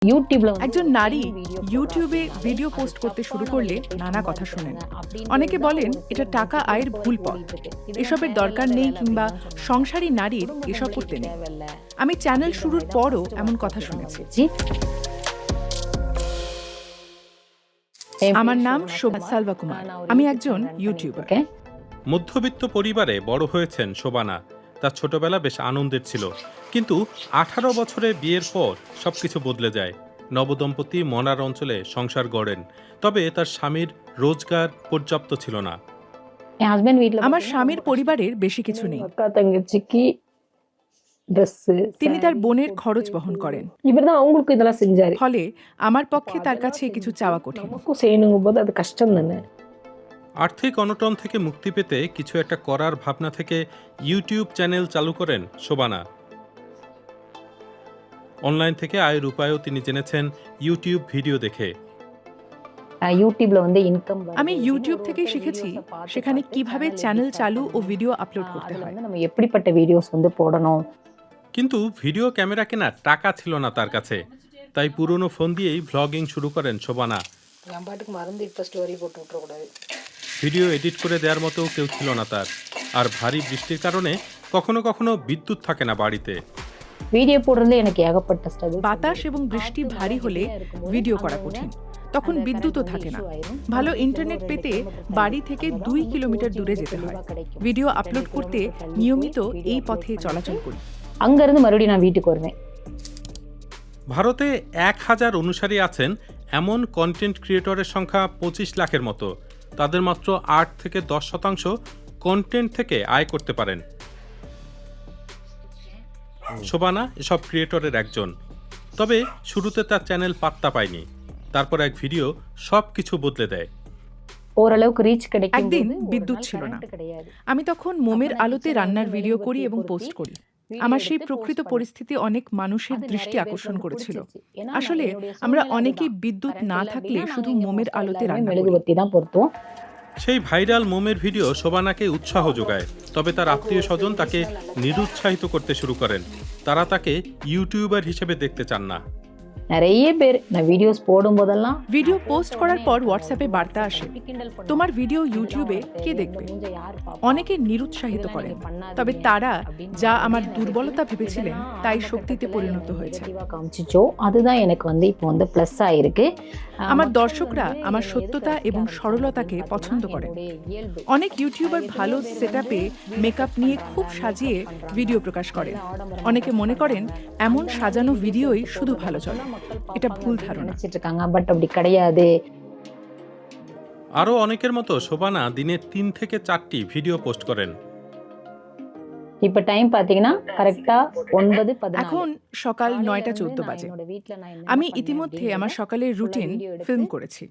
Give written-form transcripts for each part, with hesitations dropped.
একজন নারী ইউটিউবে ভিডিও পোস্ট করতে শুরু করলে নানা কথা শোনেন। অনেকে বলেন এটা টাকা আয়ের ভুল পথ, এসবের দরকার নেই কিংবা সংসারী নারীর এসব করতে নেই। আমি চ্যানেল শুরুর পরও এমন কথা শুনেছি। আমার নাম শোভা সালভা কুমার, আমি একজন ইউটিউবার। মধ্যবিত্ত পরিবারে বড় হয়েছেন শোভানা। তার ছোটবেলা বেশ আনন্দের ছিল, কিন্তু 18 বছরে বিয়ের পর সবকিছু বদলে যায়। নবদম্পতি মনার অঞ্চলে সংসার গড়েন, তবে তার স্বামীর রোজগার পর্যাপ্ত ছিল না। আমার স্বামীর পরিবারের বেশি কিছু নেই, তিনি তার বোনের খরচ বহন করেন, ফলে আমার পক্ষে তার কাছে কিছু চাওয়া কঠিন। আর্থিক অনটন থেকে মুক্তি পেতে কিছু একটা করার ভাবনা থেকে ইউটিউব চ্যানেল চালু করেন শোভানা। অনলাইন থেকে আয়ের উপায়ও তিনি জেনেছেন ইউটিউব ভিডিও দেখে। আমি ইউটিউব থেকেই শিখেছি সেখানে কিভাবে চ্যানেল চালু ও ভিডিও আপলোড করতে হয়। কিন্তু ভিডিও ক্যামেরা কেনার টাকা ছিল না তার কাছে, তাই পুরনো ফোন দিয়েই ভ্লগিং শুরু করেন শোভানা। ভিডিও এডিট করে দেওয়ার মতো কেউ ছিল না তার, আর ভারী বৃষ্টির কারণে কখনো কখনো বিদ্যুৎ থাকে না বাড়িতে। বাতাস এবং বৃষ্টি ভারী হলে ভিডিও করা কঠিন, তখন বিদ্যুৎও থাকে না। ভালো ইন্টারনেট পেতে বাড়ি থেকে 2 কিলোমিটার দূরে যেতে হয়। ভিডিও আপলোড করতে নিয়মিত এই পথে চলাচল করি। ভারতে 1000 অনুসারী আছেন এমন কন্টেন্ট ক্রিয়েটরের সংখ্যা 25 লাখের মতো। তাদের মাত্র 8 থেকে 10% কন্টেন্ট থেকে আয় করতে পারেন। শোভানা এসব ক্রিয়েটরের একজন। তবে শুরুতে তার চ্যানেল পাত্তা পায়নি, তারপর এক ভিডিও সব কিছু বদলে দেয়। একদিন বিদ্যুৎ ছিল না, আমি তখন মোমের আলোতে রান্নার ভিডিও করি এবং পোস্ট করি। আমার সেই প্রকৃত পরিস্থিতি অনেক মানুষের দৃষ্টি আকর্ষণ করেছিল। আসলে আমরা অনেকেই বিদ্যুৎ না থাকলে শুধু মোমের আলোতে রান্না করি। সেই ভাইরাল মোমের ভিডিও শোভানাকে উৎসাহ যোগায়, তবে তার আত্মীয় স্বজন তাকে নিরুৎসাহিত করতে শুরু করেন। তারা তাকে ইউটিউবার হিসেবে দেখতে চান না। ভিডিও পোস্ট করার পর হোয়াটসঅ্যাপে বার্তা আসে, তোমার ভিডিও ইউটিউবে কে দেখবে? অনেকে নিরুৎসাহিত করেন, তবে তারা যা আমার দুর্বলতা ভেবেছিলেন তাই শক্তিতে পরিণত হয়েছে। আমার দর্শকরা আমার সত্যতা এবং সরলতাকে পছন্দ করেন। অনেক ইউটিউবার ভালো সেটআপে মেকআপ নিয়ে খুব সাজিয়ে ভিডিও প্রকাশ করেন। অনেকে মনে করেন এমন সাজানো ভিডিওই শুধু ভালো চলে। এটা ভুল ধারণা। আরও অনেকের মতো শোভানা দিনে 3 থেকে 4টি ভিডিও পোস্ট করেন। এখন সকাল 9:14 বাজে। আমি ইতিমধ্যে আমার সকালের রুটিন ফিল্ম করেছি,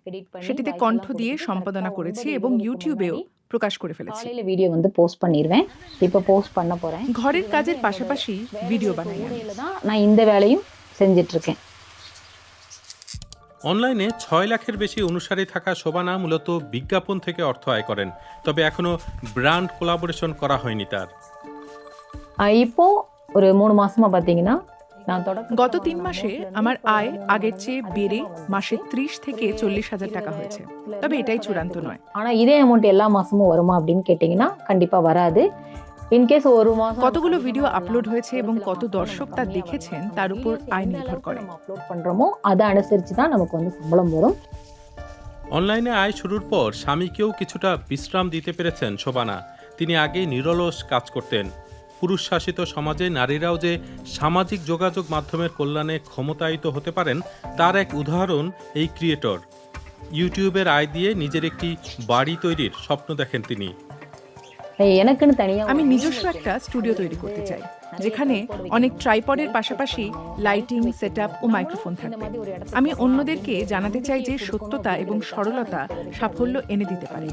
সেটিতে কণ্ঠ দিয়ে সম্পাদনা করেছি এবং ইউটিউবেও প্রকাশ করে ফেলেছি। ঘরের কাজের পাশাপাশি ভিডিও বানাই। অনলাইনে 6 লাখের বেশি অনুসারী থাকা শোভানা মূলত বিজ্ঞাপন থেকে অর্থ আয় করেন, তবে এখনো ব্র্যান্ড কোলাবোরেশন করা হয়নি তার। গত 3 মাসে আমার আয় আগের চেয়ে বেড়ে মাসে 30 থেকে 40 হাজার টাকা হয়েছে, তবে এটাই চূড়ান্ত নয়। কতগুলো ভিডিও আপলোড হয়েছে এবং কত দর্শক তা দেখেছেন তার উপর আয় নির্ভর করে। অনলাইনে আয় শুরুর পর স্বামীকেও কিছুটা বিশ্রাম দিতে পেরেছেন শোভানা। তিনি আগে নিরলস কাজ করতেন। পুরুষ শাসিত সমাজে নারীরাও যে সামাজিক যোগাযোগ মাধ্যমের কল্যাণে ক্ষমতায়িত হতে পারেন তার এক উদাহরণ এই ক্রিয়েটর। ইউটিউবের আয় দিয়ে নিজের একটি বাড়ি তৈরির স্বপ্ন দেখেন তিনি। আমি নিজস্ব একটা স্টুডিও তৈরি করতে চাই, যেখানে অনেক ট্রাইপডের পাশাপাশি লাইটিং, সেটআপ ও মাইক্রোফোন থাকবে। আমি অন্যদেরকে জানাতে চাই যে সত্যতা এবং সরলতা সাফল্য এনে দিতে পারে।